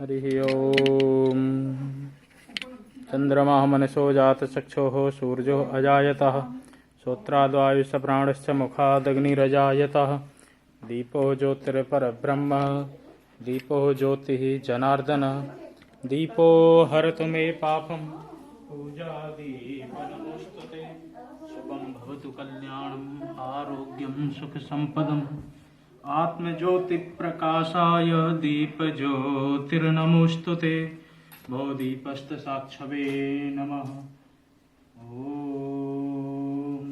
हरिः ओम्। चंद्रमा मनसो जातचक्षुः सूर्यो अजायतः श्रोत्राद्वायुश्च प्राणश्च मुखादग्निरजायतः दीपो ज्योतिर्परब्रह्म दीपो ज्योतिः जनार्दन दीपो हरतु मे पापं पूजादीपनमोस्तुते। शुभं भवतु कल्याणं आरोग्यं सुखसम्पदम् आत्मज्योतिप्रकाशाय दीपज्योतिर्नमोस्तुते। भवदीपस्तसाक्षवे नमः। ओम।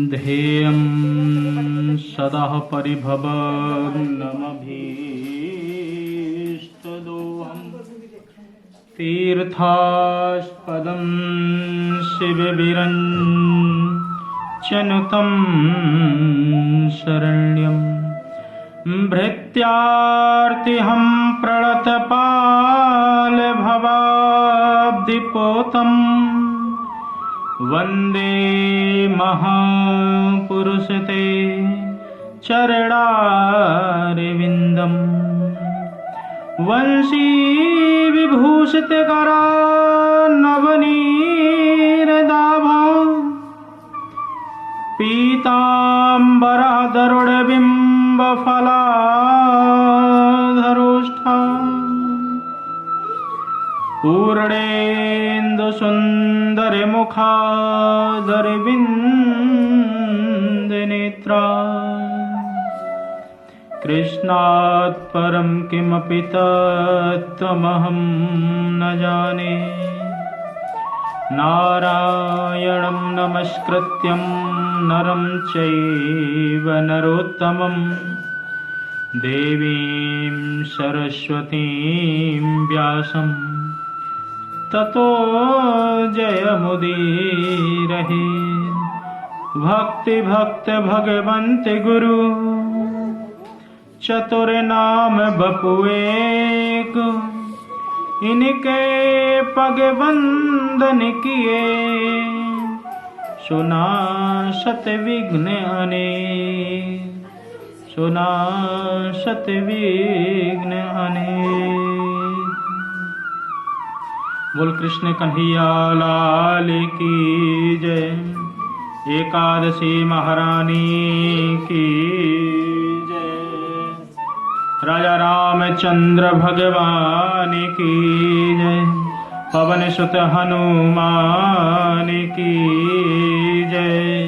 ध्येयं सदा परिभवग्नमभीष्टदोहम् तीर्थास्पदं शिवविरञ्चनुतं शरण्यं भृत्यार्तिहं प्रणतपालभवाब्धिपोतम् वन्दे महापुरुषते चरणारविन्दम् वंशी विभूषितकरान्नवनीरदाभा पीताम्बरधरुडबिम्बफलाधरोष्ठा पूर्णेन्दुसुन्दरमुखादरविन्दनेत्रा कृष्णात् परं किमपि तत्त्वमहं न जाने। नारायणं नमस्कृत्यं नरं चैव नरोत्तमं देवीं सरस्वतीं व्यासं ततो जयमुदीरहे। भक्ति भक्त भगवन्त गुरु चतुर नाम बपुएक इनके पग बंदन किए सुना सत विघ्न अनेक सुना सत विघ्न अनेक। बोल कृष्ण कन्हैया लाल की जय। एकादशी महारानी की जय। राजा रामचंद्र भगवान की जय। पवन सुत हनुमान की जय।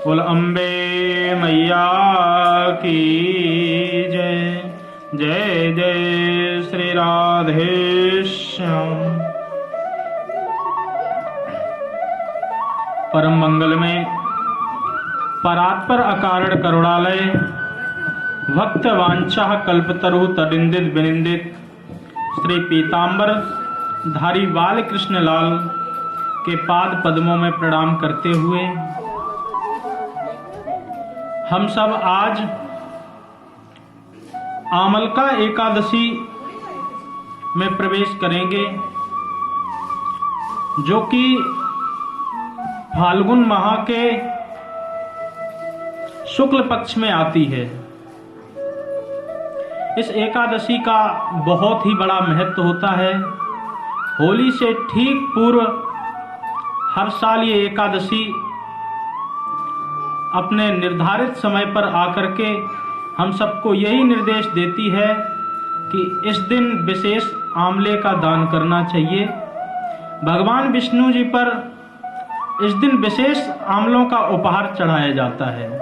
बोल अम्बे मैया की जय। जय जय श्री राधे श्याम। परम मंगल में परात्पर अकारण करुणालय भक्त वांछा कल्पतरु तडिंदित विनिंदित श्री पीतांबर धारी बाल कृष्ण लाल के पाद पद्मों में प्रणाम करते हुए हम सब आज आमलका एकादशी में प्रवेश करेंगे, जो कि फाल्गुन माह के शुक्ल पक्ष में आती है। इस एकादशी का बहुत ही बड़ा महत्व होता है। होली से ठीक पूर्व हर साल ये एकादशी अपने निर्धारित समय पर आकर के हम सबको यही निर्देश देती है कि इस दिन विशेष आंवले का दान करना चाहिए। भगवान विष्णु जी पर इस दिन विशेष आंवलों का उपहार चढ़ाया जाता है।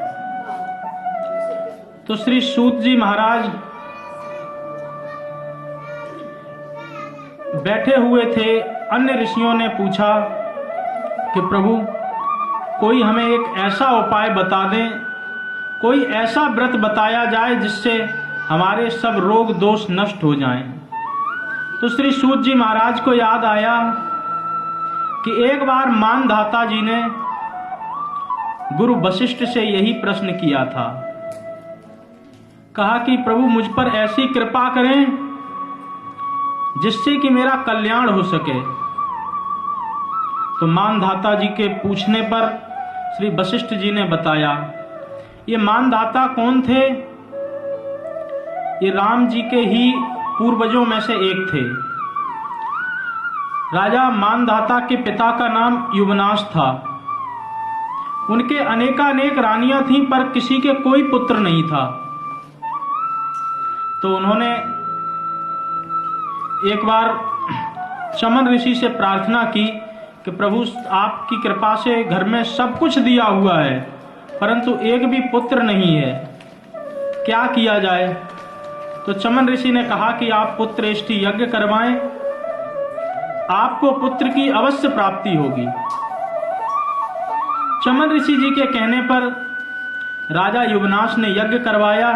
तो श्री सूत जी महाराज बैठे हुए थे। अन्य ऋषियों ने पूछा कि प्रभु, कोई हमें एक ऐसा उपाय बता दें, कोई ऐसा व्रत बताया जाए जिससे हमारे सब रोग दोष नष्ट हो जाएं। तो श्री सूत जी महाराज को याद आया कि एक बार मानधाता जी ने गुरु वशिष्ठ से यही प्रश्न किया था। कहा कि प्रभु मुझ पर ऐसी कृपा करें जिससे कि मेरा कल्याण हो सके। तो मानधाता जी के पूछने पर श्री वशिष्ठ जी ने बताया। ये मानधाता कौन थे? ये राम जी के ही पूर्वजों में से एक थे। राजा मानधाता के पिता का नाम युवनाश था। उनके अनेकानेक रानियां थीं, पर किसी के कोई पुत्र नहीं था। तो उन्होंने एक बार चमन ऋषि से प्रार्थना की कि प्रभु आपकी कृपा से घर में सब कुछ दिया हुआ है, परंतु एक भी पुत्र नहीं है, क्या किया जाए? तो चमन ऋषि ने कहा कि आप पुत्रेष्टि यज्ञ करवाएं, आपको पुत्र की अवश्य प्राप्ति होगी। चमन ऋषि जी के कहने पर राजा युवनाश ने यज्ञ करवाया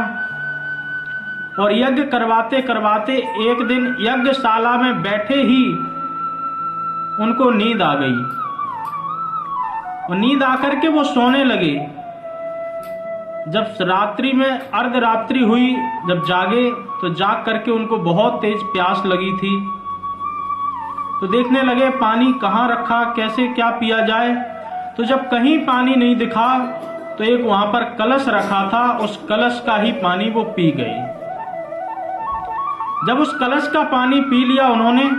और यज्ञ करवाते करवाते एक दिन यज्ञशाला में बैठे ही उनको नींद आ गई और नींद आकर के वो सोने लगे। जब रात्रि में अर्धरात्रि हुई, जब जागे तो जाग करके उनको बहुत तेज प्यास लगी थी। तो देखने लगे पानी कहाँ रखा, कैसे क्या पिया जाए। तो जब कहीं पानी नहीं दिखा तो एक वहां पर कलश रखा था, उस कलश का ही पानी वो पी गए। जब उस कलश का पानी पी लिया उन्होंने,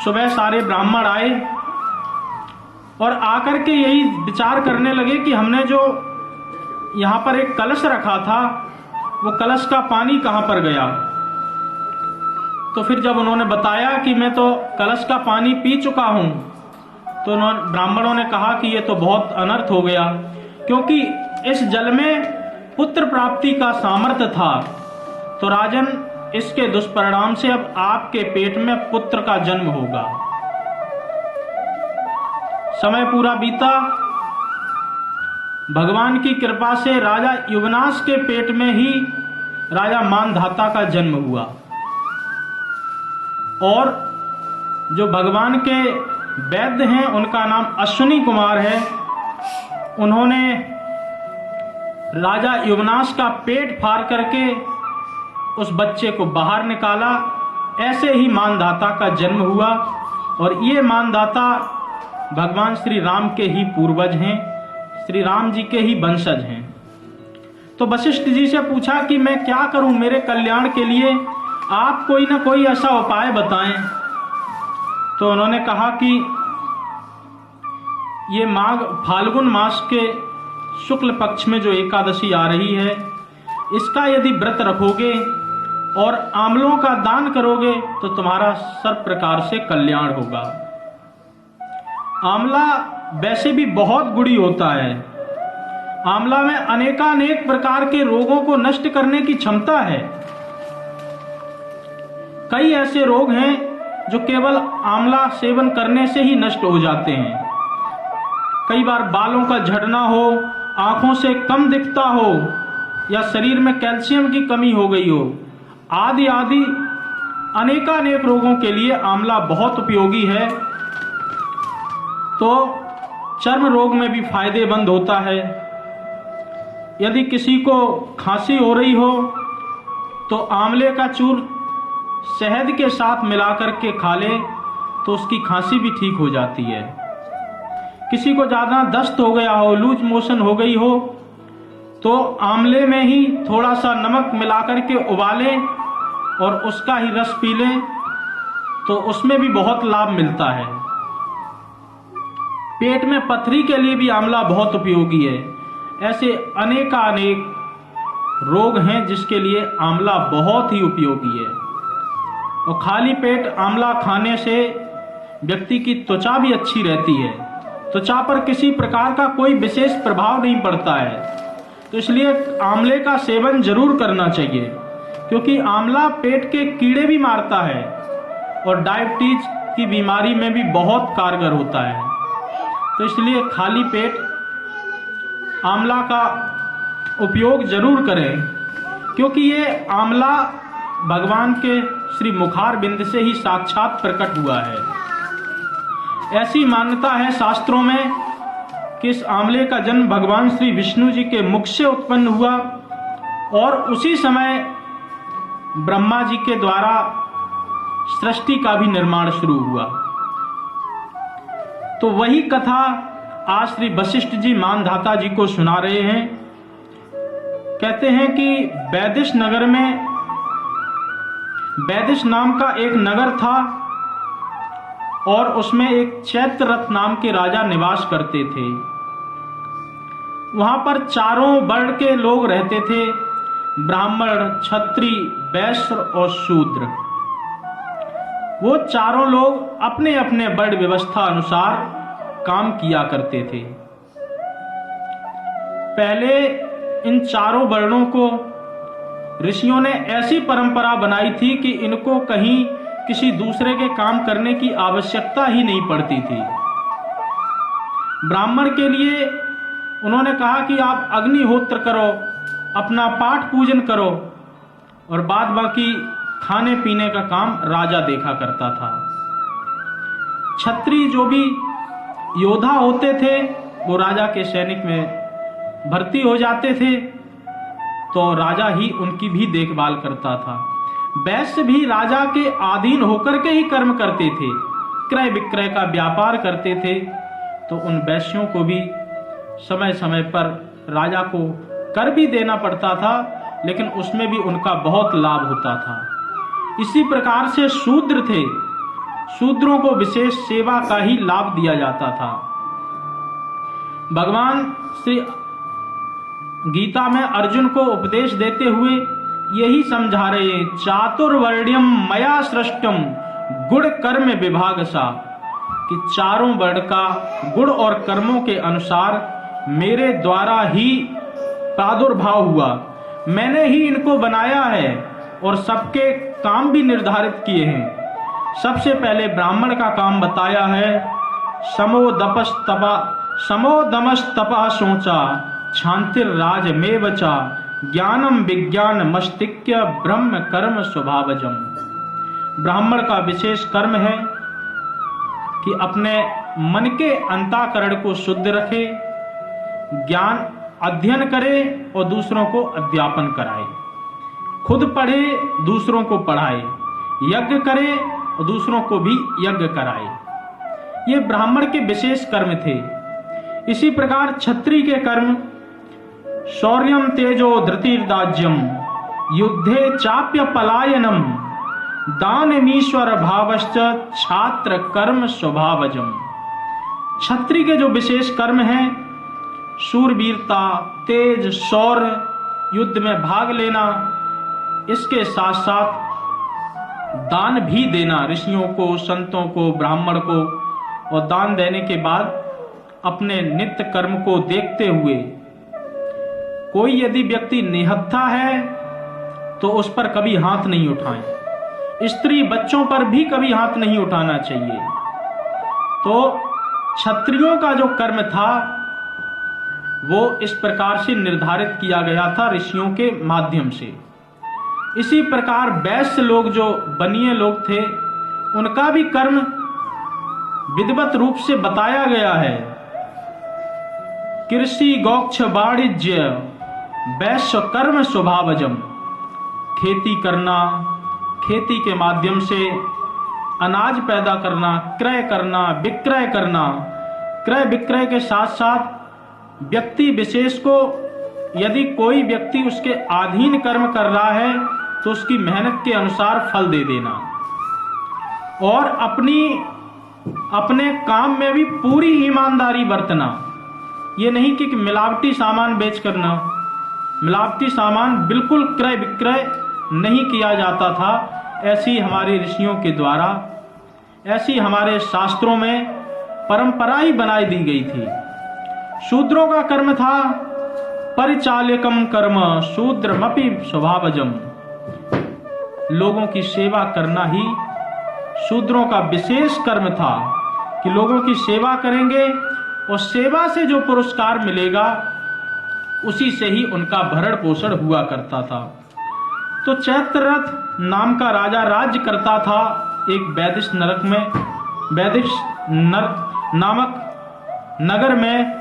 सुबह सारे ब्राह्मण आए और आकर के यही विचार करने लगे कि हमने जो यहाँ पर एक कलश रखा था वो कलश का पानी कहाँ पर गया। तो फिर जब उन्होंने बताया कि मैं तो कलश का पानी पी चुका हूं, तो ब्राह्मणों ने कहा कि ये तो बहुत अनर्थ हो गया, क्योंकि इस जल में पुत्र प्राप्ति का सामर्थ्य था। तो राजन, इसके दुष्परिणाम से अब आपके पेट में पुत्र का जन्म होगा। समय पूरा बीता। भगवान की कृपा से राजा युवनाश के पेट में ही राजा मानधाता का जन्म हुआ और जो भगवान के वैद्य हैं उनका नाम अश्विनी कुमार है। उन्होंने राजा युवनाश का पेट फाड़ करके उस बच्चे को बाहर निकाला। ऐसे ही मानधाता का जन्म हुआ और ये मानधाता भगवान श्री राम के ही पूर्वज हैं, श्री राम जी के ही वंशज हैं। तो वशिष्ठ जी से पूछा कि मैं क्या करूं, मेरे कल्याण के लिए आप कोई ना कोई ऐसा उपाय बताएं। तो उन्होंने कहा कि ये माघ फाल्गुन मास के शुक्ल पक्ष में जो एकादशी आ रही है, इसका यदि व्रत रखोगे और आंवलों का दान करोगे तो तुम्हारा सब प्रकार से कल्याण होगा। आंवला वैसे भी बहुत गुड़ी होता है। आंवला में अनेकानेक प्रकार के रोगों को नष्ट करने की क्षमता है। कई ऐसे रोग हैं जो केवल आंवला सेवन करने से ही नष्ट हो जाते हैं। कई बार बालों का झड़ना हो, आंखों से कम दिखता हो या शरीर में कैल्शियम की कमी हो गई हो, आदि आदि अनेकानेक रोगों के लिए आंवला बहुत उपयोगी है। तो चर्म रोग में भी फायदेमंद होता है। यदि किसी को खांसी हो रही हो तो आंवले का चूर शहद के साथ मिलाकर के खा ले तो उसकी खांसी भी ठीक हो जाती है। किसी को ज़्यादा दस्त हो गया हो, लूज मोशन हो गई हो, तो आंवले में ही थोड़ा सा नमक मिलाकर के उबालें और उसका ही रस पी लें तो उसमें भी बहुत लाभ मिलता है। पेट में पथरी के लिए भी आंवला बहुत उपयोगी है। ऐसे अनेकानेक रोग हैं जिसके लिए आंवला बहुत ही उपयोगी है। और खाली पेट आंवला खाने से व्यक्ति की त्वचा भी अच्छी रहती है। त्वचा पर किसी प्रकार का कोई विशेष प्रभाव नहीं पड़ता है। तो इसलिए आंवले का सेवन जरूर करना चाहिए, क्योंकि आंवला पेट के कीड़े भी मारता है और डायबिटीज की बीमारी में भी बहुत कारगर होता है। तो इसलिए खाली पेट आंवला का उपयोग जरूर करें, क्योंकि ये आंवला भगवान के श्री मुखार बिंद से ही साक्षात प्रकट हुआ है। ऐसी मान्यता है शास्त्रों में कि इस आंवले का जन्म भगवान श्री विष्णु जी के मुख से उत्पन्न हुआ और उसी समय ब्रह्मा जी के द्वारा सृष्टि का भी निर्माण शुरू हुआ। तो वही कथा आज श्री वशिष्ठ जी मानधाता जी को सुना रहे हैं। कहते हैं कि वैदिश नगर में, वैदिश नाम का एक नगर था और उसमें एक चैत्ररथ नाम के राजा निवास करते थे। वहां पर चारों वर्ण के लोग रहते थे, ब्राह्मण, क्षत्रिय, वैश्य और शूद्र। वो चारों लोग अपने अपने वर्ण व्यवस्था अनुसार काम किया करते थे। पहले इन चारों वर्णों को ऋषियों ने ऐसी परंपरा बनाई थी कि इनको कहीं किसी दूसरे के काम करने की आवश्यकता ही नहीं पड़ती थी। ब्राह्मण के लिए उन्होंने कहा कि आप अग्निहोत्र करो, अपना पाठ पूजन करो और बाद बाकी खाने पीने का काम राजा देखा करता था। क्षत्रिय जो भी योद्धा होते थे वो राजा के सैनिक में भर्ती हो जाते थे, तो राजा ही उनकी भी देखभाल करता था। वैश्य भी राजा के अधीन होकर के ही कर्म करते थे, क्रय विक्रय का व्यापार करते थे, तो उन वैश्यों को भी समय समय पर राजा को कर भी देना पड़ता था, लेकिन उसमें भी उनका बहुत लाभ होता था। इसी प्रकार से शूद्र थे, शूद्रों को विशेष सेवा का ही लाभ दिया जाता था। भगवान श्री गीता में अर्जुन को उपदेश देते हुए यही समझा रहे हैं, चातुर्वर्ण्यम मया सृष्टम गुण कर्म विभागसा, कि चारों वर्ण का गुण और कर्मों के अनुसार मेरे द्वारा ही प्रादुर्भाव हुआ। मैंने ही इनको बनाया है और सबके काम भी निर्धारित किए हैं। सबसे पहले ब्राह्मण का काम बताया है, समोदमस्तपः शोचा क्षांतिर्राजमेवचा ज्ञानम विज्ञान मस्तिक्य ब्रह्म कर्म स्वभावजम। ब्राह्मण का विशेष कर्म है कि अपने मन के अंतःकरण को शुद्ध रखे, ज्ञान अध्ययन करे और दूसरों को अध्यापन कराए, खुद पढ़े दूसरों को पढ़ाए, यज्ञ करे और दूसरों को भी यज्ञ कराए। ये ब्राह्मण के विशेष कर्म थे। इसी प्रकार क्षत्रिय के कर्म शौर्यम तेजो धृतिर्दाज्यम युद्धे चाप्य पलायनम दानमीश्वर भावश्च छात्र कर्म स्वभावजम। क्षत्रिय के जो विशेष कर्म हैं, शूरवीरता, तेज, शौर्य, युद्ध में भाग लेना, इसके साथ साथ दान भी देना ऋषियों को, संतों को, ब्राह्मण को, और दान देने के बाद अपने नित्य कर्म को देखते हुए कोई यदि व्यक्ति निहत्था है तो उस पर कभी हाथ नहीं उठाएं। स्त्री बच्चों पर भी कभी हाथ नहीं उठाना चाहिए। तो क्षत्रियों का जो कर्म था वो इस प्रकार से निर्धारित किया गया था ऋषियों के माध्यम से। इसी प्रकार वैश्य लोग जो बनिए लोग थे, उनका भी कर्म विधिवत रूप से बताया गया है। कृषि गौक्ष वाणिज्य वैश्य कर्म स्वभावजम। खेती करना, खेती के माध्यम से अनाज पैदा करना, क्रय करना, विक्रय करना, क्रय विक्रय के साथ साथ व्यक्ति विशेष को यदि कोई व्यक्ति उसके अधीन कर्म कर रहा है तो उसकी मेहनत के अनुसार फल दे देना, और अपने काम में भी पूरी ईमानदारी बरतना। ये नहीं कि मिलावटी सामान बेच करना, मिलावटी सामान बिल्कुल क्रय विक्रय नहीं किया जाता था। ऐसी हमारे ऋषियों के द्वारा, ऐसी हमारे शास्त्रों में परंपरा ही बनाई दी गई थी। शूद्रों का कर्म था परिचालकम कर्म शूद्रमपि स्वभावजम। लोगों की सेवा करना ही शूद्रों का विशेष कर्म था कि लोगों की सेवा करेंगे और सेवा से जो पुरस्कार मिलेगा उसी से ही उनका भरण पोषण हुआ करता था। तो चैत्ररथ नाम का राजा राज्य करता था एक वैदिश नरक में, वैदिश नामक नगर में,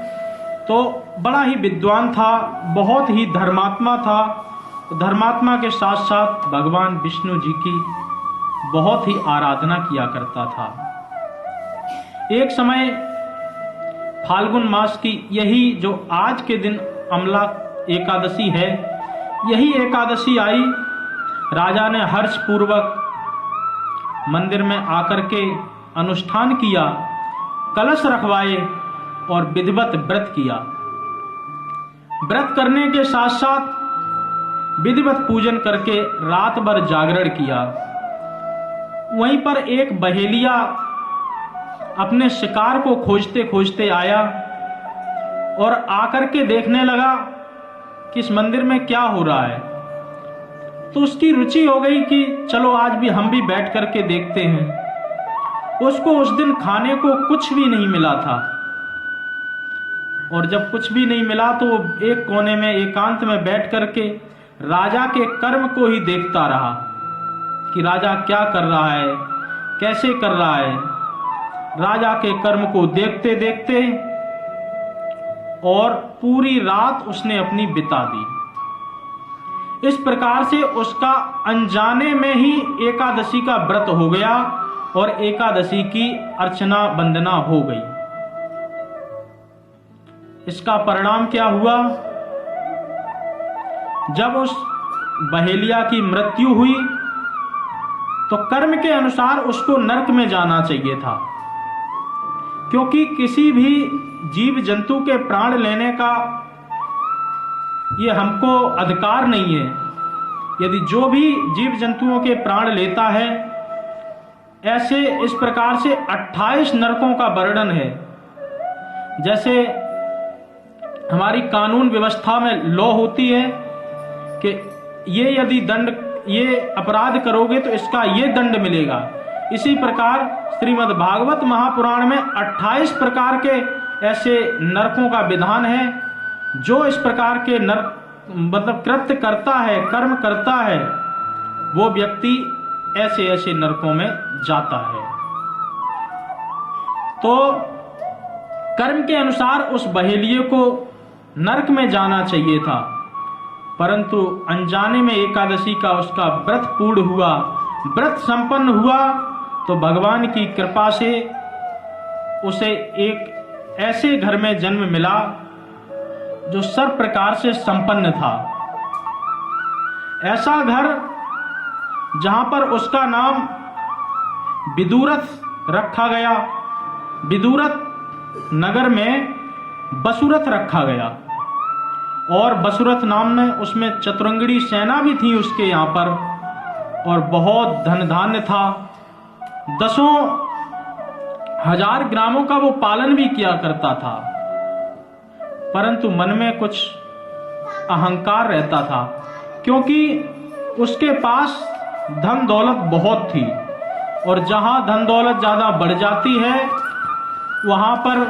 तो बड़ा ही विद्वान था, बहुत ही धर्मात्मा था। धर्मात्मा के साथ साथ भगवान विष्णु जी की बहुत ही आराधना किया करता था। एक समय फाल्गुन मास की यही जो आज के दिन अमला एकादशी है, यही एकादशी आई। राजा ने हर्ष पूर्वक मंदिर में आकर के अनुष्ठान किया, कलश रखवाए और विधिवत व्रत किया। व्रत करने के साथ साथ विधिवत पूजन करके रात भर जागरण किया। वहीं पर एक बहेलिया अपने शिकार को खोजते खोजते आया और आकर के देखने लगा कि इस मंदिर में क्या हो रहा है। तो उसकी रुचि हो गई कि चलो आज भी हम भी बैठ करके देखते हैं। उसको उस दिन खाने को कुछ भी नहीं मिला था, और जब कुछ भी नहीं मिला तो वो एक कोने में एकांत में बैठ करके राजा के कर्म को ही देखता रहा कि राजा क्या कर रहा है, कैसे कर रहा है। राजा के कर्म को देखते देखते और पूरी रात उसने अपनी बिता दी। इस प्रकार से उसका अनजाने में ही एकादशी का व्रत हो गया और एकादशी की अर्चना वंदना हो गई। इसका परिणाम क्या हुआ? जब उस बहेलिया की मृत्यु हुई तो कर्म के अनुसार उसको नरक में जाना चाहिए था, क्योंकि किसी भी जीव जंतु के प्राण लेने का ये हमको अधिकार नहीं है। यदि जो भी जीव जंतुओं के प्राण लेता है, ऐसे इस प्रकार से 28 नरकों का वर्णन है। जैसे हमारी कानून व्यवस्था में लॉ होती है कि ये अपराध करोगे तो इसका ये दंड मिलेगा। इसी प्रकार श्रीमद् भागवत महापुराण में 28 प्रकार के ऐसे नरकों का विधान है। जो इस प्रकार के नरक कृत्य करता है, कर्म करता है, वो व्यक्ति ऐसे ऐसे नरकों में जाता है। तो कर्म के अनुसार उस बहेलिये को नरक में जाना चाहिए था, परंतु अनजाने में एकादशी का उसका व्रत पूर्ण हुआ, व्रत संपन्न हुआ, तो भगवान की कृपा से उसे एक ऐसे घर में जन्म मिला जो सर्व प्रकार से संपन्न था। ऐसा घर जहां पर उसका नाम विदुरथ रखा गया। विदुरथ नगर में बसुरथ रखा गया, और बसुरथ नाम में उसमें चतुरंगड़ी सेना भी थी उसके यहाँ पर, और बहुत धन धान्य था। 10,000 ग्रामों का वो पालन भी किया करता था, परंतु मन में कुछ अहंकार रहता था, क्योंकि उसके पास धन दौलत बहुत थी, और जहां धन दौलत ज्यादा बढ़ जाती है वहां पर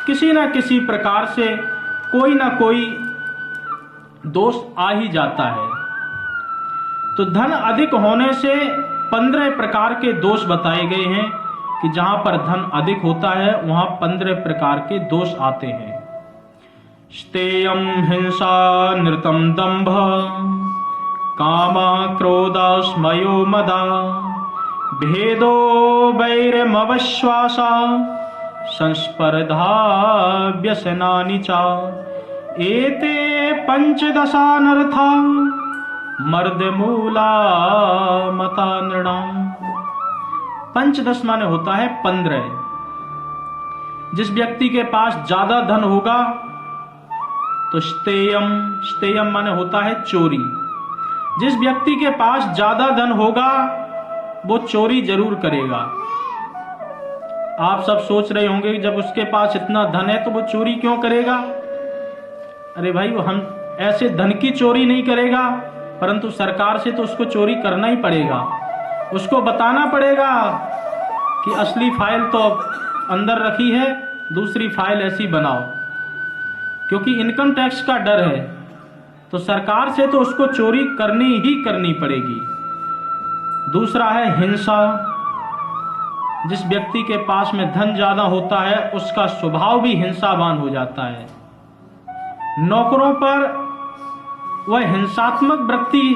किसी न किसी प्रकार से कोई ना कोई दोष आ ही जाता है। तो धन अधिक होने से 15 प्रकार के दोष बताए गए हैं कि जहां पर धन अधिक होता है वहां 15 प्रकार के दोष आते हैं। स्तेयं हिंसा नृतं दंभ कामा क्रोधा स्मयो मदा भेदो वैरमवश्वासा संस्पर्धा व्यसनानि च एते पंचदशानर्था मर्दमूला मता नृणाम। पंचदश माने होता है 15। जिस व्यक्ति के पास ज्यादा धन होगा तो स्तेयम माने होता है चोरी। जिस व्यक्ति के पास ज्यादा धन होगा वो चोरी जरूर करेगा। आप सब सोच रहे होंगे कि जब उसके पास इतना धन है तो वो चोरी क्यों करेगा? अरे भाई, वो हम ऐसे धन की चोरी नहीं करेगा, परंतु सरकार से तो उसको चोरी करना ही पड़ेगा। उसको बताना पड़ेगा कि असली फाइल तो अंदर रखी है, दूसरी फाइल ऐसी बनाओ, क्योंकि इनकम टैक्स का डर है। तो सरकार से तो उसको चोरी करनी ही करनी पड़ेगी। दूसरा है हिंसा। जिस व्यक्ति के पास में धन ज्यादा होता है उसका स्वभाव भी हिंसावान हो जाता है। नौकरों पर वह हिंसात्मक वृत्ति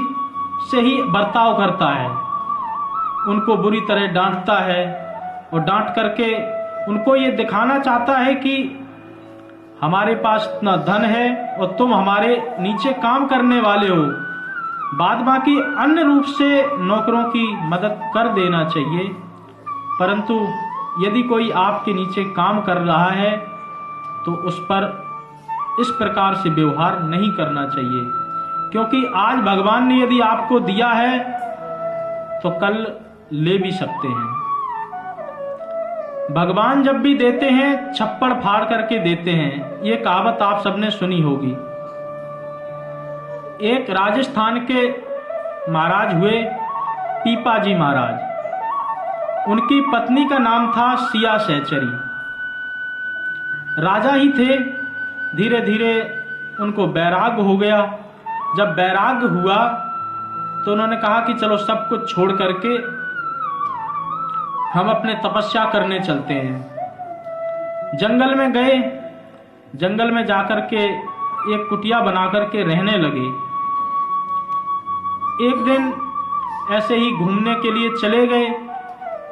से ही बर्ताव करता है, उनको बुरी तरह डांटता है और डांट करके उनको ये दिखाना चाहता है कि हमारे पास इतना धन है और तुम हमारे नीचे काम करने वाले हो। बाद बाकी अन्य रूप से नौकरों की मदद कर देना चाहिए, परंतु यदि कोई आपके नीचे काम कर रहा है तो उस पर इस प्रकार से व्यवहार नहीं करना चाहिए, क्योंकि आज भगवान ने यदि आपको दिया है तो कल ले भी सकते हैं। भगवान जब भी देते हैं छप्पड़ फाड़ करके देते हैं, ये कहावत आप सबने सुनी होगी। एक राजस्थान के महाराज हुए पीपाजी महाराज, उनकी पत्नी का नाम था सिया सहचरी। राजा ही थे, धीरे धीरे उनको वैराग्य हो गया। जब वैराग्य हुआ तो उन्होंने कहा कि चलो सब कुछ छोड़ करके हम अपने तपस्या करने चलते हैं। जंगल में गए, जंगल में जाकर के एक कुटिया बना करके रहने लगे। एक दिन ऐसे ही घूमने के लिए चले गए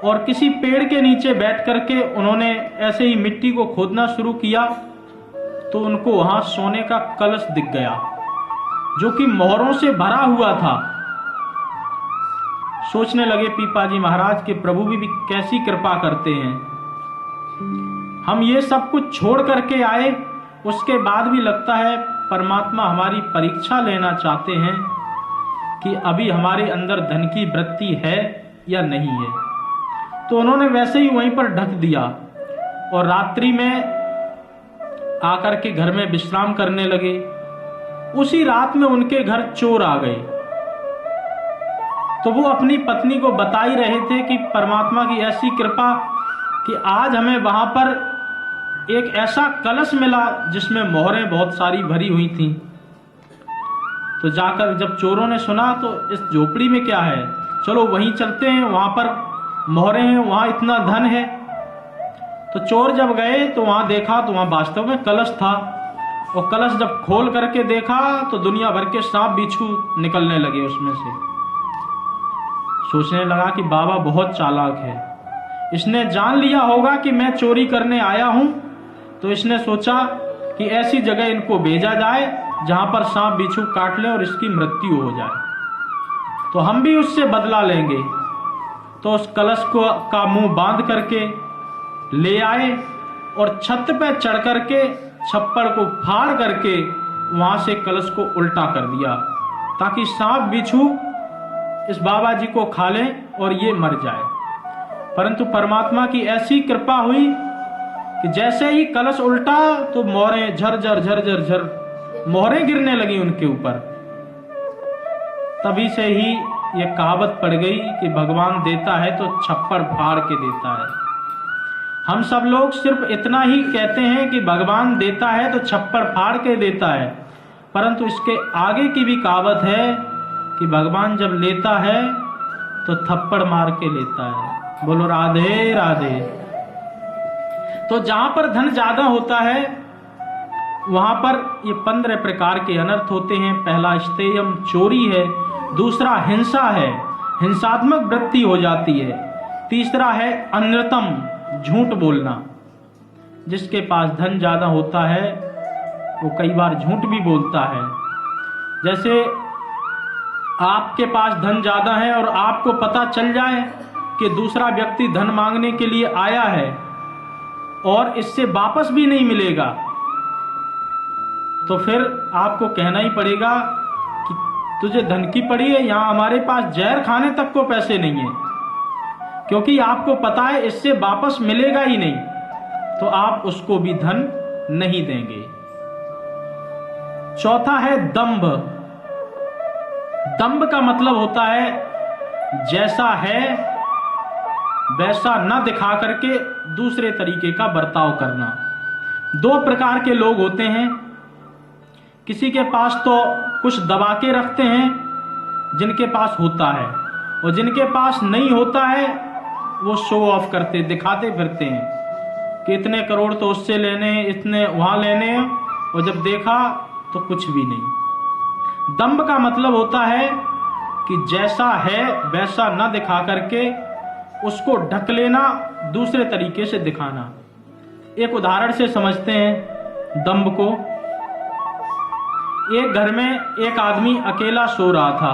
और किसी पेड़ के नीचे बैठ करके उन्होंने ऐसे ही मिट्टी को खोदना शुरू किया तो उनको वहां सोने का कलश दिख गया जो कि मोहरों से भरा हुआ था। सोचने लगे पीपाजी महाराज के प्रभु भी कैसी कृपा करते हैं, हम ये सब कुछ छोड़ करके आए, उसके बाद भी लगता है परमात्मा हमारी परीक्षा लेना चाहते हैं कि अभी हमारे अंदर धन की वृत्ति है या नहीं है। तो उन्होंने वैसे ही वहीं पर ढक दिया और रात्रि में आकर के घर में विश्राम करने लगे। उसी रात में उनके घर चोर आ गए तो वो अपनी पत्नी को बता ही रहे थे कि परमात्मा की ऐसी कृपा कि आज हमें वहां पर एक ऐसा कलश मिला जिसमें मोहरें बहुत सारी भरी हुई थीं। तो जाकर जब चोरों ने सुना तो इस झोपड़ी में क्या है, चलो वहीं चलते हैं, वहां पर मोहरें हैं, वहां इतना धन है। तो चोर जब गए तो वहां देखा तो वहां वास्तव में कलश था और कलश जब खोल करके देखा तो दुनिया भर के सांप बिच्छू निकलने लगे उसमें से। सोचने लगा कि बाबा बहुत चालाक है, इसने जान लिया होगा कि मैं चोरी करने आया हूं, तो इसने सोचा कि ऐसी जगह इनको भेजा जाए जहां पर सांप बिच्छू काट ले और इसकी मृत्यु हो जाए, तो हम भी उससे बदला लेंगे। तो उस कलश को का मुंह बांध करके ले आए और छत पे चढ़ करके छप्पड़ को फाड़ करके वहां से कलश को उल्टा कर दिया ताकि सांप बिच्छू इस बाबा जी को खा लें और ये मर जाए। परंतु परमात्मा की ऐसी कृपा हुई कि जैसे ही कलश उल्टा तो मोहरें झरझर झरझर झर मोहरें गिरने लगी उनके ऊपर। तभी से ही ये कहावत पड़ गई कि भगवान देता है तो छप्पड़ फाड़ के देता है। हम सब लोग सिर्फ इतना ही कहते हैं कि भगवान देता है तो छप्पड़ फाड़ के देता है, परंतु इसके आगे की भी कहावत है कि भगवान जब लेता है तो थप्पड़ मार के लेता है। बोलो राधे राधे। तो जहां पर धन ज्यादा होता है वहां पर ये 15 प्रकार के अनर्थ होते हैं। पहला स्तेयम चोरी है, दूसरा हिंसा है, हिंसात्मक वृत्ति हो जाती है। तीसरा है अनृतम, झूठ बोलना। जिसके पास धन ज्यादा होता है वो कई बार झूठ भी बोलता है। जैसे आपके पास धन ज्यादा है और आपको पता चल जाए कि दूसरा व्यक्ति धन मांगने के लिए आया है और इससे वापस भी नहीं मिलेगा, तो फिर आपको कहना ही पड़ेगा कि तुझे धन की पड़ी है, यहां हमारे पास जहर खाने तक को पैसे नहीं है, क्योंकि आपको पता है इससे वापस मिलेगा ही नहीं, तो आप उसको भी धन नहीं देंगे। चौथा है दंभ। दंभ का मतलब होता है जैसा है वैसा न दिखा करके दूसरे तरीके का बर्ताव करना। दो प्रकार के लोग होते हैं, किसी के पास तो कुछ दबा के रखते हैं जिनके पास होता है, और जिनके पास नहीं होता है वो शो ऑफ करते, दिखाते फिरते हैं कि इतने करोड़ तो उससे लेने, इतने वहां लेने, और जब देखा तो कुछ भी नहीं। दंभ का मतलब होता है कि जैसा है वैसा न दिखा करके उसको ढक लेना, दूसरे तरीके से दिखाना। एक उदाहरण से समझते हैं दंभ को। एक घर में एक आदमी अकेला सो रहा था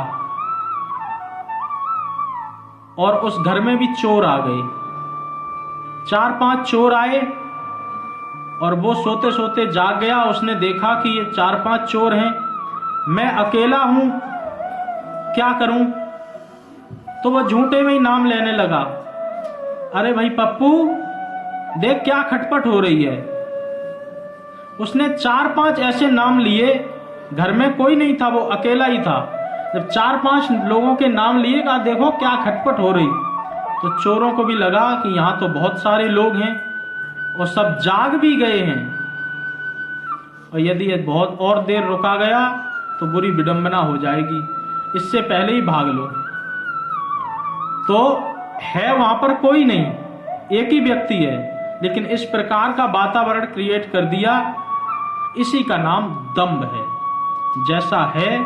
और उस घर में भी चोर आ गए। 4-5 चोर आए और वो सोते सोते जाग गया। उसने देखा कि ये 4-5 चोर हैं, मैं अकेला हूं, क्या करूं? तो वो झूठे में ही नाम लेने लगा, अरे भाई पप्पू देख क्या खटपट हो रही है। उसने 4-5 ऐसे नाम लिए, घर में कोई नहीं था, वो अकेला ही था। जब 4-5 लोगों के नाम लिए, कहा देखो क्या खटपट हो रही। तो चोरों को भी लगा कि यहाँ तो बहुत सारे लोग हैं और सब जाग भी गए हैं, और यदि ये बहुत और देर रुका गया तो बुरी विडंबना हो जाएगी, इससे पहले ही भाग लो। तो है वहां पर कोई नहीं, एक ही व्यक्ति है, लेकिन इस प्रकार का वातावरण क्रिएट कर दिया, इसी का नाम दंभ है। जैसा है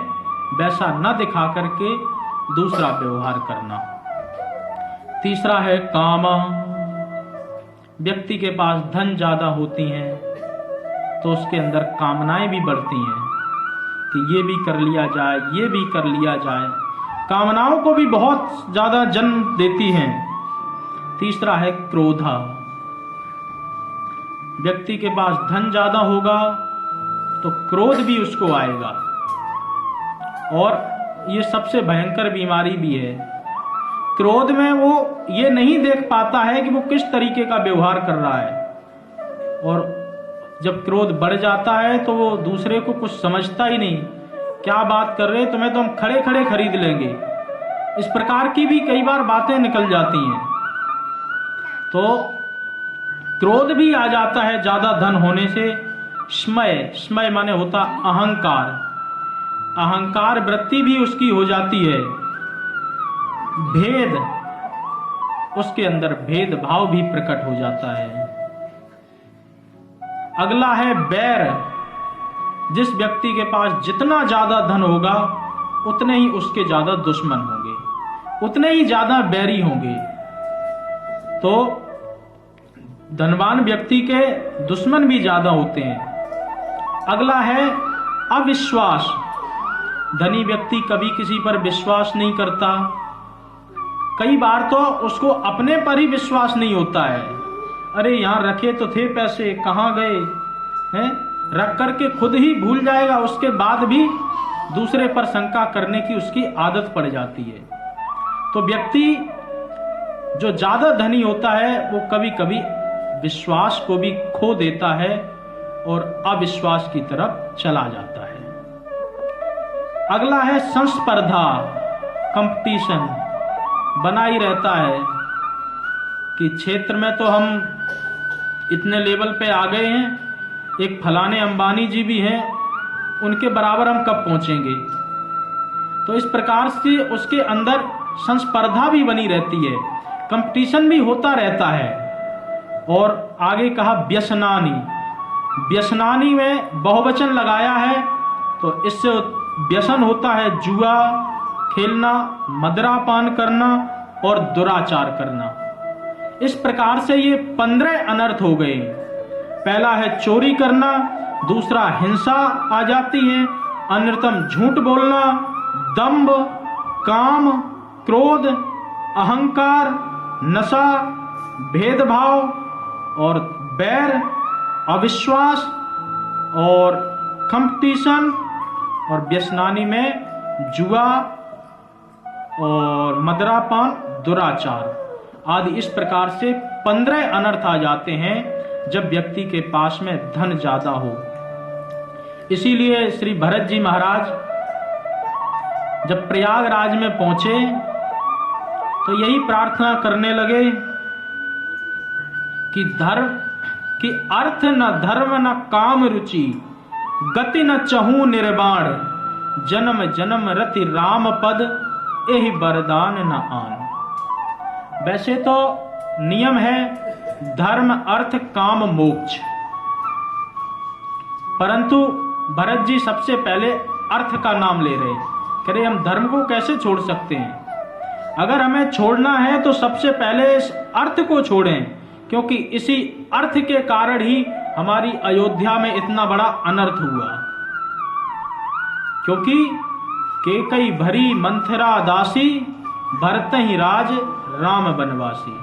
वैसा न दिखा करके दूसरा व्यवहार करना। तीसरा है काम। व्यक्ति के पास धन ज्यादा होती हैं तो उसके अंदर कामनाएं भी बढ़ती हैं कि ये भी कर लिया जाए, ये भी कर लिया जाए। कामनाओं को भी बहुत ज्यादा जन्म देती हैं। तीसरा है क्रोधा। व्यक्ति के पास धन ज्यादा होगा तो क्रोध भी उसको आएगा, और ये सबसे भयंकर बीमारी भी है। क्रोध में वो ये नहीं देख पाता है कि वो किस तरीके का व्यवहार कर रहा है, और जब क्रोध बढ़ जाता है तो वो दूसरे को कुछ समझता ही नहीं, क्या बात कर रहे, तुम्हें तो हम खड़े खड़े खरीद लेंगे। इस प्रकार की भी कई बार बातें निकल जाती हैं। तो क्रोध भी आ जाता है ज्यादा धन होने से। स्मय माने होता अहंकार, अहंकार वृत्ति भी उसकी हो जाती है। भेद, उसके अंदर भेदभाव भी प्रकट हो जाता है। अगला है बैर। जिस व्यक्ति के पास जितना ज्यादा धन होगा उतने ही उसके ज्यादा दुश्मन होंगे, उतने ही ज्यादा बैरी होंगे। तो धनवान व्यक्ति के दुश्मन भी ज्यादा होते हैं। अगला है अविश्वास। धनी व्यक्ति कभी किसी पर विश्वास नहीं करता। कई बार तो उसको अपने पर ही विश्वास नहीं होता है। अरे यहां रखे तो थे पैसे, कहां गए हैं, रख करके खुद ही भूल जाएगा। उसके बाद भी दूसरे पर शंका करने की उसकी आदत पड़ जाती है। तो व्यक्ति जो ज्यादा धनी होता है वो कभी कभी विश्वास को भी खो देता है और अविश्वास की तरफ चला जाता है। अगला है संस्पर्धा। कंपटीशन बना ही रहता है कि क्षेत्र में तो हम इतने लेवल पे आ गए हैं, एक फलाने अंबानी जी भी हैं, उनके बराबर हम कब पहुंचेंगे। तो इस प्रकार से उसके अंदर संस्पर्धा भी बनी रहती है, कंपटीशन भी होता रहता है। और आगे कहा व्यसनानी। व्यसनानी में बहुवचन लगाया है, तो इससे व्यसन होता है जुआ खेलना, मदिरापान करना और दुराचार करना। इस प्रकार से ये 15 अनर्थ हो गए। पहला है चोरी करना, दूसरा हिंसा आ जाती है, अन्यतम झूठ बोलना, दंभ, काम, क्रोध, अहंकार, नशा, भेदभाव और बैर, अविश्वास और कंपटीशन, और व्यसनानी में जुआ और मदिरापान, दुराचार आदि। इस प्रकार से 15 अनर्थ आ जाते हैं जब व्यक्ति के पास में धन ज्यादा हो। इसीलिए श्री भरत जी महाराज जब प्रयागराज में पहुंचे तो यही प्रार्थना करने लगे कि अर्थ न धर्म न काम रुचि, गति न चहू निर्वाण, जन्म जन्म रति राम पद, एहि वरदान न आन। वैसे तो नियम है धर्म अर्थ काम मोक्ष। परंतु भरत जी सबसे पहले अर्थ का नाम ले रहे, कह रहे हम धर्म को कैसे छोड़ सकते हैं। अगर हमें छोड़ना है तो सबसे पहले इस अर्थ को छोड़ें, क्योंकि इसी अर्थ के कारण ही हमारी अयोध्या में इतना बड़ा अनर्थ हुआ। क्योंकि केकई भरी मंथरा दासी, भरत ही राज राम बनवासी।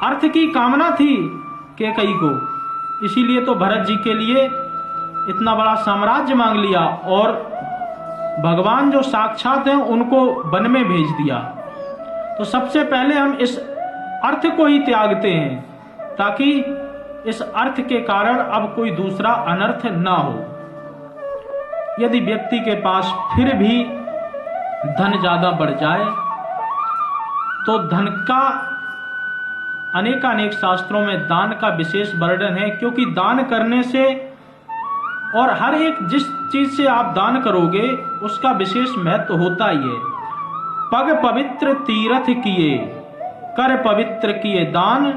अर्थ की कामना थी केकई को, इसीलिए तो भरत जी के लिए इतना बड़ा साम्राज्य मांग लिया और भगवान जो साक्षात हैं उनको वन में भेज दिया। तो सबसे पहले हम इस अर्थ को ही त्यागते हैं, ताकि इस अर्थ के कारण अब कोई दूसरा अनर्थ ना हो। यदि व्यक्ति के पास फिर भी धन ज्यादा बढ़ जाए तो धन का अनेकानेक शास्त्रों में दान का विशेष वर्णन है, क्योंकि दान करने से और हर एक जिस चीज से आप दान करोगे उसका विशेष महत्व होता ही है। पग पवित्र तीर्थ किए, कर पवित्र किए दान,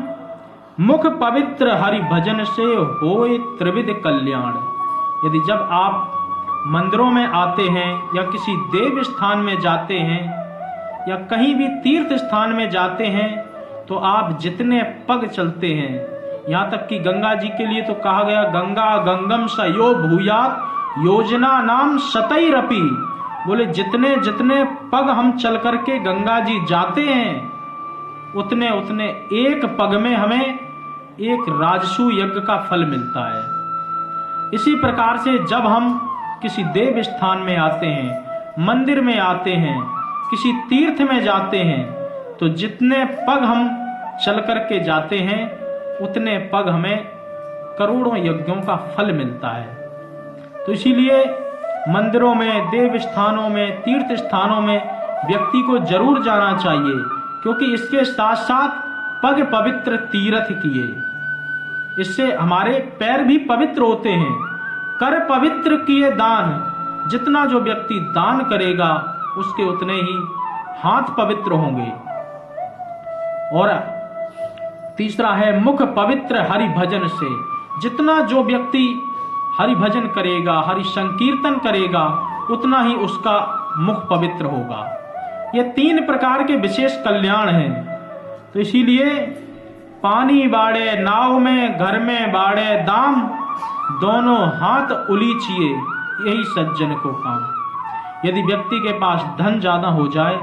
मुख पवित्र हरि भजन से होए त्रिविध कल्याण। यदि जब आप मंदिरों में आते हैं या किसी देव स्थान में जाते हैं या कहीं भी तीर्थ स्थान में जाते हैं तो आप जितने पग चलते हैं, यहाँ तक कि गंगा जी के लिए तो कहा गया गंगा गंगम सयो भूयात योजना नाम शतैरपि। बोले जितने जितने पग हम चल करके गंगा जी जाते हैं उतने उतने एक पग में हमें एक राजसू यज्ञ का फल मिलता है। इसी प्रकार से जब हम किसी देव स्थान में आते हैं, मंदिर में आते हैं, किसी तीर्थ में जाते हैं, तो जितने पग हम चल करके जाते हैं उतने पग हमें करोड़ों यज्ञों का फल मिलता है। तो इसीलिए मंदिरों में, देव स्थानों में, तीर्थ स्थानों में व्यक्ति को जरूर जाना चाहिए, क्योंकि इसके साथ साथ पग पवित्र तीर्थ किए, इससे हमारे पैर भी पवित्र होते हैं। कर पवित्र किए दान, जितना जो व्यक्ति दान करेगा उसके उतने ही हाथ पवित्र होंगे। और तीसरा है मुख पवित्र हरि भजन से, जितना जो व्यक्ति हरि भजन करेगा, हरि संकीर्तन करेगा, उतना ही उसका मुख पवित्र होगा। ये 3 प्रकार के विशेष कल्याण हैं। तो इसीलिए पानी बाड़े नाव में, घर में बाड़े दाम, दोनों हाथ उलीचिए, यही सज्जन को काम। यदि व्यक्ति के पास धन ज्यादा हो जाए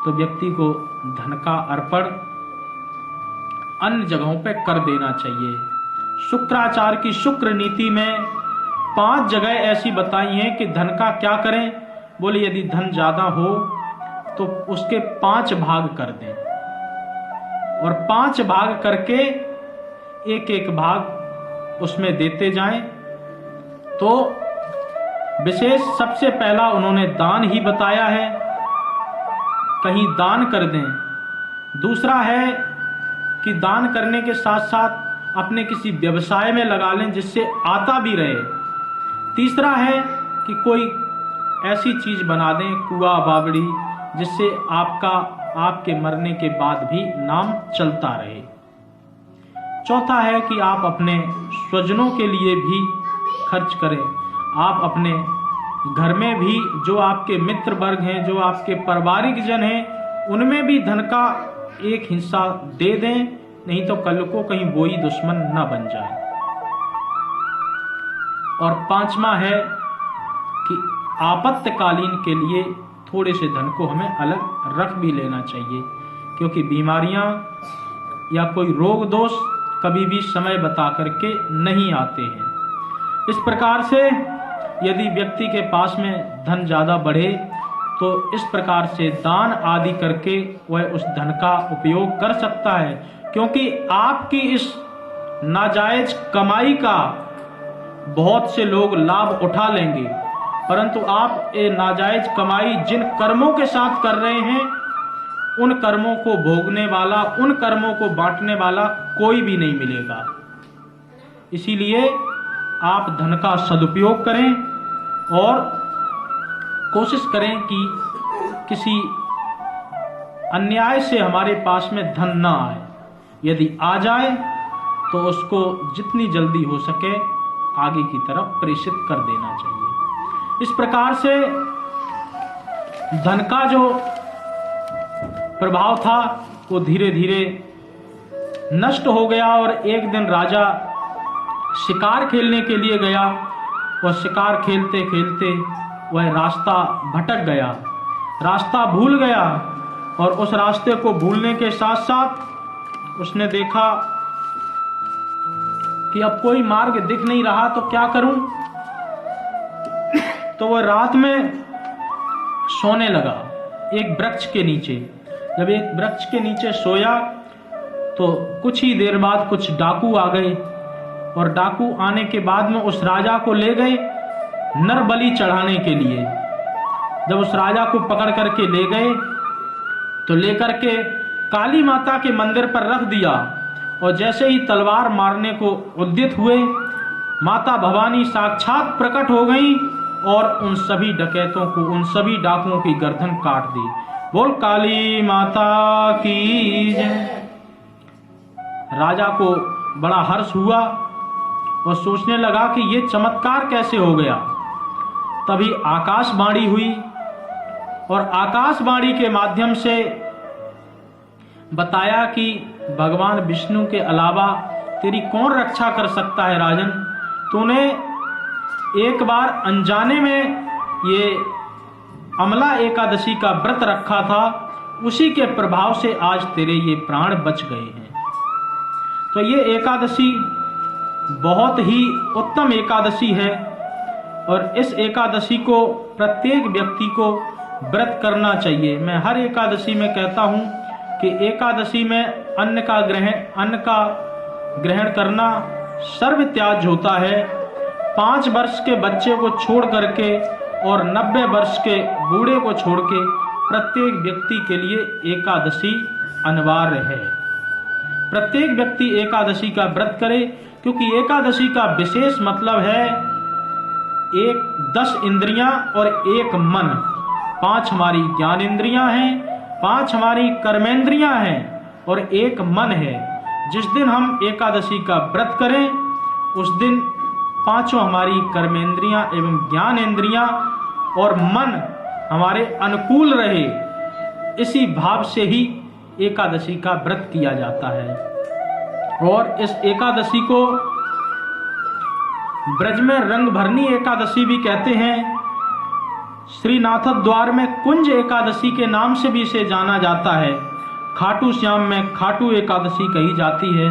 तो व्यक्ति को धन का अर्पण अन्य जगहों पे कर देना चाहिए। शुक्राचार्य की शुक्र नीति में 5 जगह ऐसी बताई हैं कि धन का क्या करें। बोले यदि धन ज्यादा हो तो उसके 5 भाग कर दें, और 5 भाग करके एक एक भाग उसमें देते जाएं। तो विशेष सबसे पहला उन्होंने दान ही बताया है, कहीं दान कर दें। दूसरा है कि दान करने के साथ साथ अपने किसी व्यवसाय में लगा लें जिससे आता भी रहे। तीसरा है कि कोई ऐसी चीज बना दें, कुआ बावड़ी, जिससे आपके मरने के बाद भी नाम चलता रहे। चौथा है कि आप अपने स्वजनों के लिए भी खर्च करें। आप अपने घर में भी जो आपके मित्र वर्ग हैं, जो आपके पारिवारिक जन हैं, उनमें भी धन का एक हिस्सा दे दें, नहीं तो कल को कहीं वही दुश्मन न बन जाए। और 5वां है कि आपातकालीन के लिए थोड़े से धन को हमें अलग रख भी लेना चाहिए, क्योंकि बीमारियां या कोई रोग दोष कभी भी समय बता करके नहीं आते हैं। इस प्रकार से यदि व्यक्ति के पास में धन ज्यादा बढ़े तो इस प्रकार से दान आदि करके वह उस धन का उपयोग कर सकता है, क्योंकि आपकी इस नाजायज कमाई का बहुत से लोग लाभ उठा लेंगे, परंतु आप ये नाजायज कमाई जिन कर्मों के साथ कर रहे हैं उन कर्मों को भोगने वाला, उन कर्मों को बांटने वाला कोई भी नहीं मिलेगा। इसीलिए आप धन का सदुपयोग करें और कोशिश करें कि किसी अन्याय से हमारे पास में धन ना आए। यदि आ जाए तो उसको जितनी जल्दी हो सके आगे की तरफ प्रेषित कर देना चाहिए। इस प्रकार से धन का जो प्रभाव था वो धीरे धीरे नष्ट हो गया और एक दिन राजा शिकार खेलने के लिए गया और शिकार खेलते खेलते वह रास्ता भटक गया, रास्ता भूल गया और उस रास्ते को भूलने के साथ साथ उसने देखा कि अब कोई मार्ग दिख नहीं रहा तो क्या करूं। तो वह रात में सोने लगा एक वृक्ष के नीचे। जब एक वृक्ष के नीचे सोया तो कुछ ही देर बाद कुछ डाकू आ गए और डाकू आने के बाद में उस राजा को ले गए नर बलि चढ़ाने के लिए। जब उस राजा को पकड़ करके ले गए तो लेकर के काली माता के मंदिर पर रख दिया और जैसे ही तलवार मारने को उद्यत हुए माता भवानी साक्षात प्रकट हो गई और उन सभी डकैतों को, उन सभी डाकुओं की गर्दन काट दी। बोल काली माता की जय। राजा को बड़ा हर्ष हुआ और सोचने लगा कि ये चमत्कार कैसे हो गया। तभी आकाशवाणी हुई और आकाशवाणी के माध्यम से बताया कि भगवान विष्णु के अलावा तेरी कौन रक्षा कर सकता है राजन। तूने एक बार अनजाने में ये अमला एकादशी का व्रत रखा था, उसी के प्रभाव से आज तेरे ये प्राण बच गए हैं। तो ये एकादशी बहुत ही उत्तम एकादशी है और इस एकादशी को प्रत्येक व्यक्ति को व्रत करना चाहिए। मैं हर एकादशी में कहता हूँ कि एकादशी में अन्न का ग्रहण करना सर्व त्याज्य होता है। 5 वर्ष के बच्चे को छोड़ करके और 90 वर्ष के बूढ़े को छोड़ के प्रत्येक व्यक्ति के लिए एकादशी अनिवार्य है। प्रत्येक व्यक्ति एकादशी का व्रत करे क्योंकि एकादशी का विशेष मतलब है 10 इंद्रियां और 1 मन। 5 हमारी ज्ञान इंद्रियां हैं, 5 हमारी कर्मेंद्रियां हैं और 1 मन है। जिस दिन हम एकादशी का व्रत करें उस दिन 5 हमारी कर्मेंद्रियां एवं ज्ञान इंद्रियां और मन हमारे अनुकूल रहे, इसी भाव से ही एकादशी का व्रत किया जाता है। और इस एकादशी को ब्रज में रंग भरनी एकादशी भी कहते हैं। श्रीनाथ द्वार में कुंज एकादशी के नाम से भी इसे जाना जाता है। खाटू श्याम में खाटू एकादशी कही जाती है।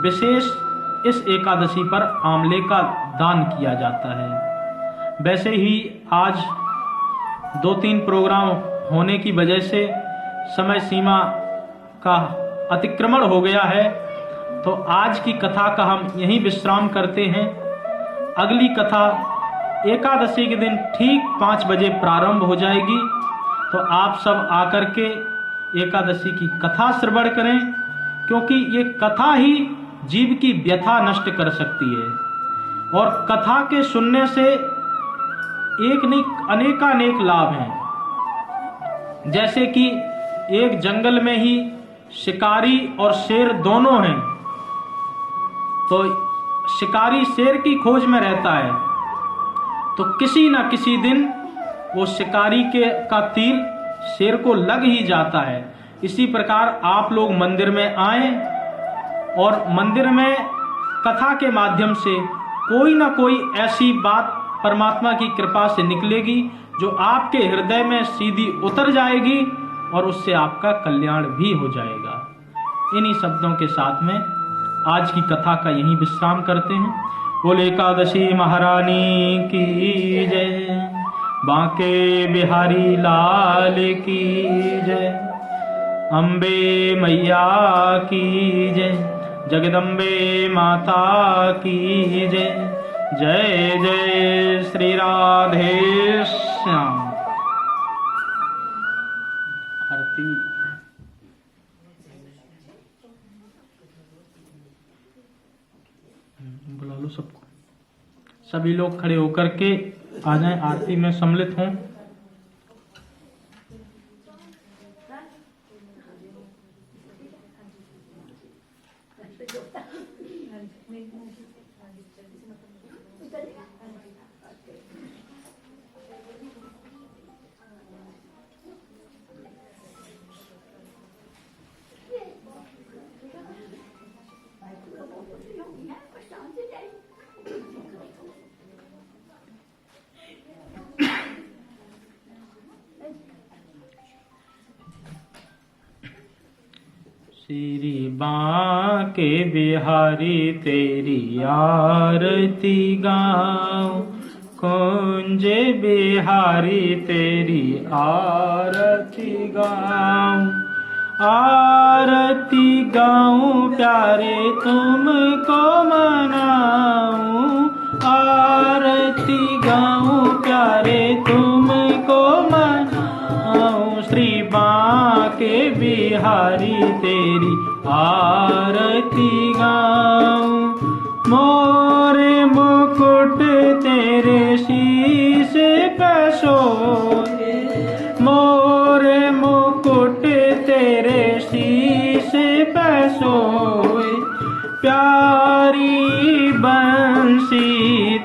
विशेष इस एकादशी पर आंवले का दान किया जाता है। वैसे ही आज 2-3 प्रोग्राम होने की वजह से समय सीमा का अतिक्रमण हो गया है, तो आज की कथा का हम यहीं विश्राम करते हैं। अगली कथा एकादशी के दिन ठीक 5 बजे प्रारंभ हो जाएगी, तो आप सब आकर के एकादशी की कथा श्रवण करें, क्योंकि ये कथा ही जीव की व्यथा नष्ट कर सकती है। और कथा के सुनने से एक नहीं अनेकानेक लाभ हैं। जैसे कि एक जंगल में ही शिकारी और शेर दोनों हैं, तो शिकारी शेर की खोज में रहता है, तो किसी न किसी दिन वो शिकारी का तीर शेर को लग ही जाता है। इसी प्रकार आप लोग मंदिर में आए और मंदिर में कथा के माध्यम से कोई ना कोई ऐसी बात परमात्मा की कृपा से निकलेगी जो आपके हृदय में सीधी उतर जाएगी और उससे आपका कल्याण भी हो जाएगा। इन्हीं शब्दों के साथ में आज की कथा का यहीं विश्राम करते हैं। बोले एकादशी महारानी की जय, बांके बिहारी लाल की जय, अम्बे मैया की जय, जगदम्बे माता की जय। जय जय श्री राधे श्याम। आरती बुला लो सबको। सभी लोग खड़े होकर के आ जाएं, आरती में सम्मिलित हों। श्री बांके बिहारी तेरी आरती गाऊं, कुंज बिहारी तेरी आरती गाऊं, आरती गाऊं प्यारे तुमको मनाऊं, आरती गाऊं प्यारे तुमको मनाऊं, श्री बांके बिहारी तेरी आरती गाऊं, मोरे मुकुट तेरे शीश पे सोए, मोरे मुकुट तेरे शीश पे सोए, प्यारी बंसी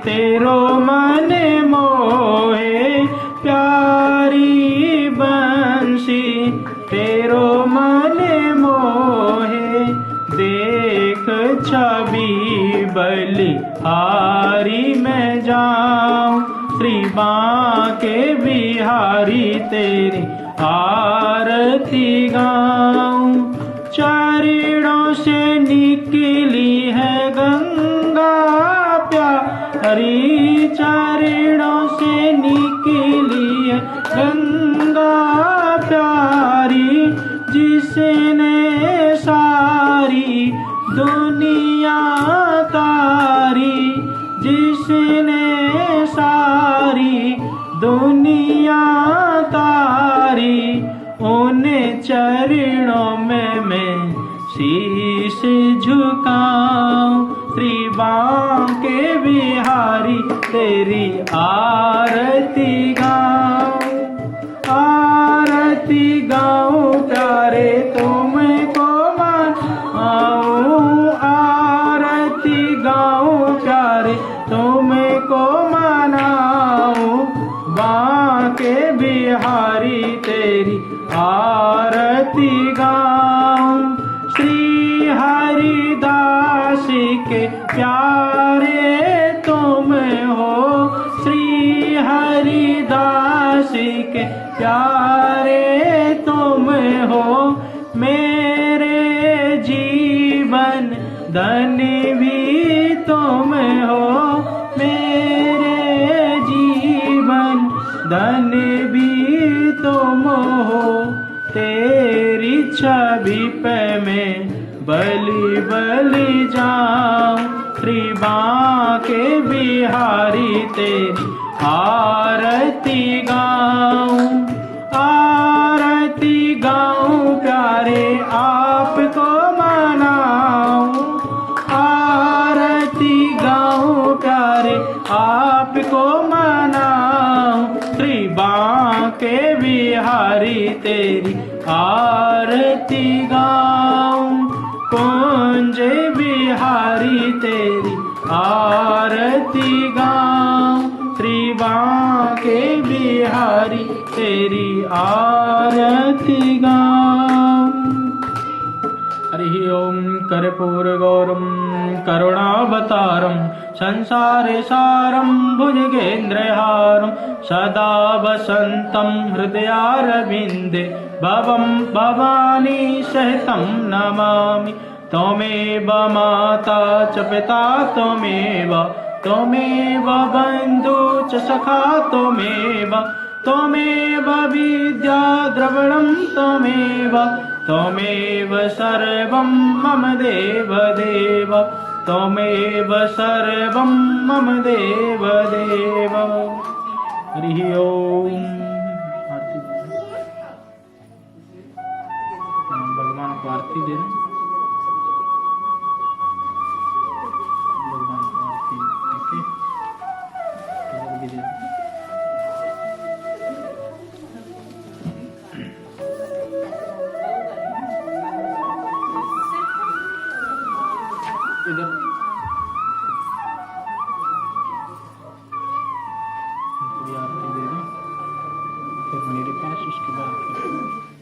तेरो मन मोहे, प्यारी बंसी तेरो मन मोहे, देख छवि बलिहारी में जाऊं, श्री बांके बिहारी तेरी आरती गाऊं, चरणों से निकली है गंगा प्यारी, चरणों से निकली है गंगा प्यारी, जिसने सारी दुनिया तारी, जिसने सारी दुनिया तारी, उन चरणों में मैं शीश झुकाऊं, श्री बांके बिहारी तेरी आरती गाऊं, आरती गाऊं प्यारे तुमको मनाऊं, आरती गाऊं प्यारे तुमको मनाऊं, बांके बिहारी तेरी आरती गाऊं, श्री हरिदास के प्यारे तुम हो, श्री हरिदास के प्यारे तुम हो, मेरे जीवन धन भी तुम हो, मेरे जीवन धन भी तुम हो, तेरी छवि पे मैं बलि बलि जाऊं, श्री बांके बिहारी तेरी आरती गाऊं, आरती गाऊं प्यारे आपको मनाऊं, आरती गाऊं प्यारे आपको मनाऊं, श्री बांके बिहारी तेरी आरती गाऊं, कुंज बिहारी तेरी आरती गाऊं, श्री बांके बिहारी तेरी आरती गाऊं। हरि ओम कर्पूर गौरम करुणावतारम संसारे सारम भुजगेन्द्रहारम सदा वसंतम हृदयारविंदे भवम भवानी सहितं नमामि, त्वमेव माता च पिता त्वमेव, त्वमेव बन्धु च सखा त्वमेव, त्वमेव विद्या द्रविणं त्वमेव, त्वमेव सर्वं मम देव देव, त्वमेव सर्वं मम देव देव। हरि ओम। भगवान को आरती दे रहे हैं। भगवान को आरती देके जल्दी दे रहे हैं। इधर उसके बाद